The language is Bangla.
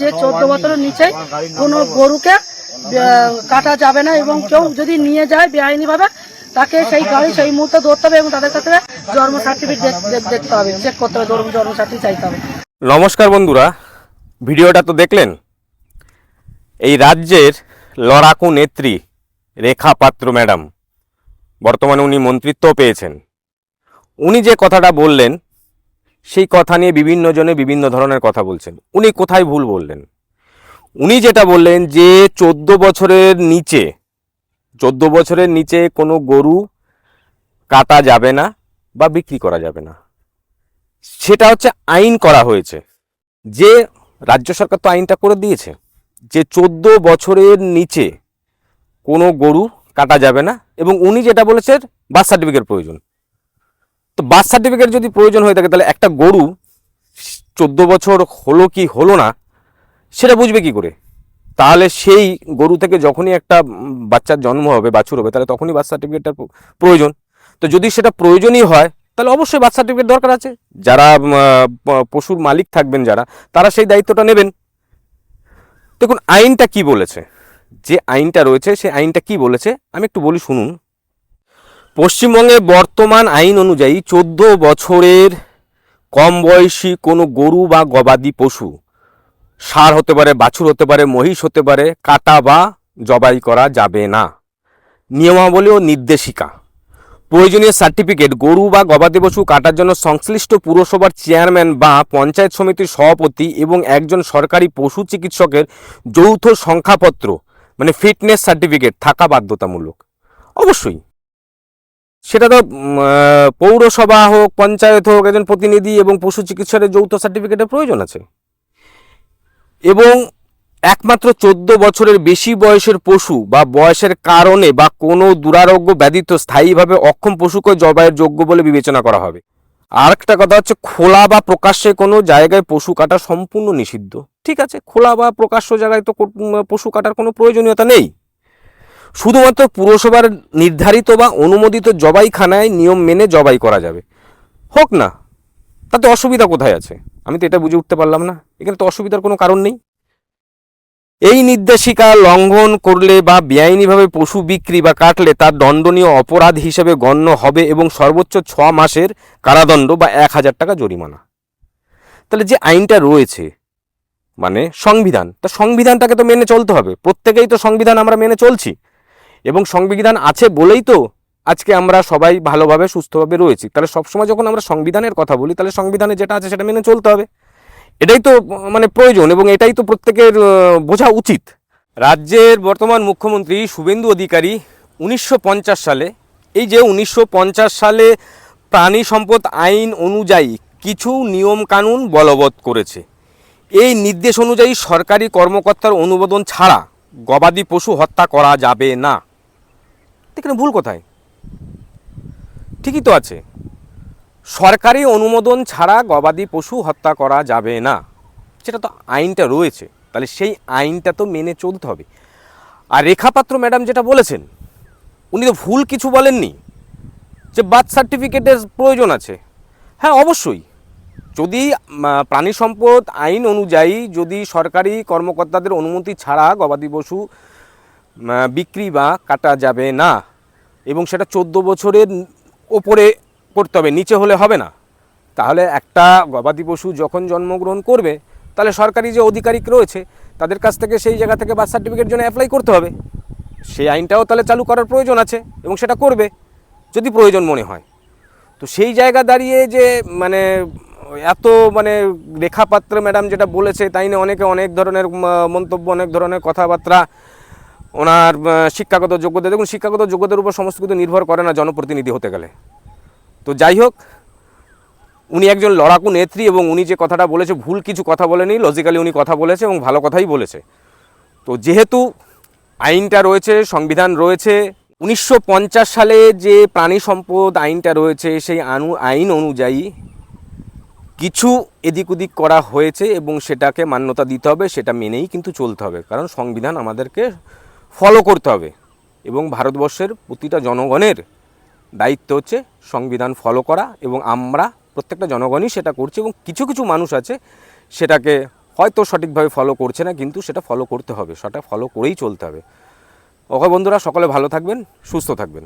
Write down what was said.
যে 14 বছরের নিচে কোনো গরুকে কাটা যাবে না এবং কেউ যদি নিয়ে যায় বেআইনি ভাবে তাকে সেই গাড়ি সেই মুহূর্তে ধরতে হবে এবং তাদের কাছে জন্ম সার্টিফিকেট দেখতে হবে, চেক করতে হবে, জন্ম সার্টিফিকেট চাইতে হবে। নমস্কার বন্ধুরা, ভিডিওটা তো দেখলেন। এই রাজ্যের লড়াকু নেত্রী রেখা পাত্র ম্যাডাম, বর্তমানে উনি মন্ত্রিত্ব পেয়েছেন। উনি যে কথাটা বললেন সেই কথা নিয়ে বিভিন্ন জনে বিভিন্ন ধরনের কথা বলছেন। উনি কোথায় ভুল বললেন? উনি যেটা বললেন যে 14 বছরের নিচে কোনো গরু কাটা যাবে না বা বিক্রি করা যাবে না, সেটা হচ্ছে আইন করা হয়েছে। যে রাজ্য সরকার তো আইনটা করে দিয়েছে যে 14 বছরের নিচে কোনো গরু কাটা যাবে না, এবং উনি যেটা বলেছেন বার্থ সার্টিফিকেট প্রয়োজন। তো বার্থ সার্টিফিকেট যদি প্রয়োজন হয়ে থাকে তাহলে একটা গরু 14 বছর হলো কি হলো না সেটা বুঝবে কি করে? তাহলে সেই গরু থেকে যখনই একটা বাচ্চার জন্ম হবে, বাছুর হবে, তাহলে তখনই বার্থ সার্টিফিকেটটা প্রয়োজন। তো যদি সেটা প্রয়োজনই হয় তাহলে অবশ্যই বার্থ সার্টিফিকেট দরকার আছে। যারা পশুর মালিক থাকবেন যারা, তারা সেই দায়িত্বটা নেবেন। দেখুন আইনটা কি বলেছে, যে আইনটা রয়েছে সেই আইনটা কি বলেছে আমি একটু বলি, শুনুন। পশ্চিমবঙ্গে বর্তমান আইন অনুযায়ী 14 বছরের কম বয়সী কোনো গরু বা গবাদি পশু, ষাঁড় হতে পারে, বাছুর হতে পারে, মহিষ হতে পারে, কাটা বা জবাই করা যাবে না। নিয়মাবলী ও নির্দেশিকা: প্রয়োজনীয় সার্টিফিকেট গরু বা গবাদি পশু কাটার জন্য সংশ্লিষ্ট পুরসভার চেয়ারম্যান বা পঞ্চায়েত সমিতির সভাপতি এবং একজন সরকারি পশু চিকিৎসকের যৌথ সংখ্যাপত্র মানে ফিটনেস সার্টিফিকেট থাকা বাধ্যতামূলক। অবশ্যই সেটা তো পৌরসভা হোক, পঞ্চায়েত হোক, একজন প্রতিনিধি এবং পশু চিকিৎসকের যৌথ সার্টিফিকেটের প্রয়োজন আছে। এবং একমাত্র 14 বছরের বেশি বয়সের পশু বা বয়সের কারণে বা কোনো দুরারোগ্য ব্যাধিত স্থায়ীভাবে অক্ষম পশুকে জবাইয়ের যোগ্য বলে বিবেচনা করা হবে। আর একটা কথা হচ্ছে, খোলা বা প্রকাশ্যে কোনো জায়গায় পশু কাটা সম্পূর্ণ নিষিদ্ধ। ঠিক আছে, খোলা বা প্রকাশ্য জায়গায় তো পশু কাটার কোনো প্রয়োজনীয়তা নেই। শুধুমাত্র পুরসভার নির্ধারিত বা অনুমোদিত জবাইখানায় নিয়ম মেনে জবাই করা যাবে। হোক না, তাতে অসুবিধা কোথায় আছে? আমি তো এটা বুঝে উঠতে পারলাম না। এখানে তো অসুবিধার কোনো কারণ নেই। এই নির্দেশিকা লঙ্ঘন করলে বা বেআইনিভাবে পশু বিক্রি বা কাটলে তার দণ্ডনীয় অপরাধ হিসেবে গণ্য হবে এবং সর্বোচ্চ 6 মাসের কারাদণ্ড বা 1000 টাকা জরিমানা। তাহলে যে আইনটা রয়েছে মানে সংবিধান, তা সংবিধানটাকে তো মেনে চলতে হবে। প্রত্যেকেই তো সংবিধান আমরা মেনে চলছি, এবং সংবিধান আছে বলেই তো আজকে আমরা সবাই ভালোভাবে সুস্থভাবে রয়েছি। তাহলে সবসময় যখন আমরা সংবিধানের কথা বলি তাহলে সংবিধানে যেটা আছে সেটা মেনে চলতে হবে। এটাই তো মানে প্রয়োজন, এবং এটাই তো প্রত্যেকের বোঝা উচিত। রাজ্যের বর্তমান মুখ্যমন্ত্রী শুভেন্দু অধিকারী 1950 সালে, এই যে 1950 সালে প্রাণী সম্পদ আইন অনুযায়ী কিছু নিয়মকানুন বলবৎ করেছে। এই নির্দেশ অনুযায়ী সরকারি কর্মকর্তার অনুমোদন ছাড়া গবাদি পশু হত্যা করা যাবে না। এখানে ভুল কোথায়? ঠিকই তো আছে, সরকারি অনুমোদন ছাড়া গবাদি পশু হত্যা করা যাবে না, সেটা তো আইনটা রয়েছে। তাহলে সেই আইনটা তো মেনে চলতে হবে। আর রেখাপাত্র ম্যাডাম যেটা বলেছেন, উনি তো ভুল কিছু বলেননি যে বার্থ সার্টিফিকেটের প্রয়োজন আছে। হ্যাঁ, অবশ্যই যদি প্রাণী সম্পদ আইন অনুযায়ী যদি সরকারি কর্মকর্তাদের অনুমতি ছাড়া গবাদি পশু বিক্রি বা কাটা যাবে না, এবং সেটা 14 বছরের ওপরে করতে হবে, নিচে হলে হবে না। তাহলে একটা গবাদি পশু যখন জন্মগ্রহণ করবে তাহলে সরকারি যে আধিকারিক রয়েছে তাদের কাছ থেকে সেই জায়গা থেকে বার্থ সার্টিফিকেট জন্য অ্যাপ্লাই করতে হবে। সেই আইনটাও তাহলে চালু করার প্রয়োজন আছে, এবং সেটা করবে যদি প্রয়োজন মনে হয়। তো সেই জায়গা দাঁড়িয়ে যে মানে এত মানে রেখাপাত্র ম্যাডাম যেটা বলেছে তাই নিয়ে অনেকে অনেক ধরনের মন্তব্য, অনেক ধরনের কথাবার্তা, ওনার শিক্ষাগত যোগ্যতা, দেখুন শিক্ষাগত যোগ্যতার উপর সমস্ত কিছু নির্ভর করে না জনপ্রতিনিধি হতে গেলে। তো যাই হোক, উনি একজন লড়াকু নেত্রী, এবং উনি যে কথাটা বলেছে ভুল কিছু কথা বলেনি, লজিক্যালি উনি কথা বলেছে এবং ভালো কথাই বলেছে। তো যেহেতু আইনটা রয়েছে, সংবিধান রয়েছে, 1950 সালে যে প্রাণী সম্পদ আইনটা রয়েছে সেই আইন অনুযায়ী কিছু এদিক ওদিক করা হয়েছে এবং সেটাকে মান্যতা দিতে হবে, সেটা মেনেই কিন্তু চলতে হবে। কারণ সংবিধান আমাদেরকে ফলো করতে হবে, এবং ভারতবর্ষের প্রতিটা জনগণের দায়িত্ব হচ্ছে সংবিধান ফলো করা, এবং আমরা প্রত্যেকটা জনগণই সেটা করছি, এবং কিছু কিছু মানুষ আছে সেটাকে হয়তো সঠিকভাবে ফলো করছে না, কিন্তু সেটা ফলো করতে হবে, সেটা ফলো করেই চলতে হবে। ওকে বন্ধুরা, সকলে ভালো থাকবেন, সুস্থ থাকবেন।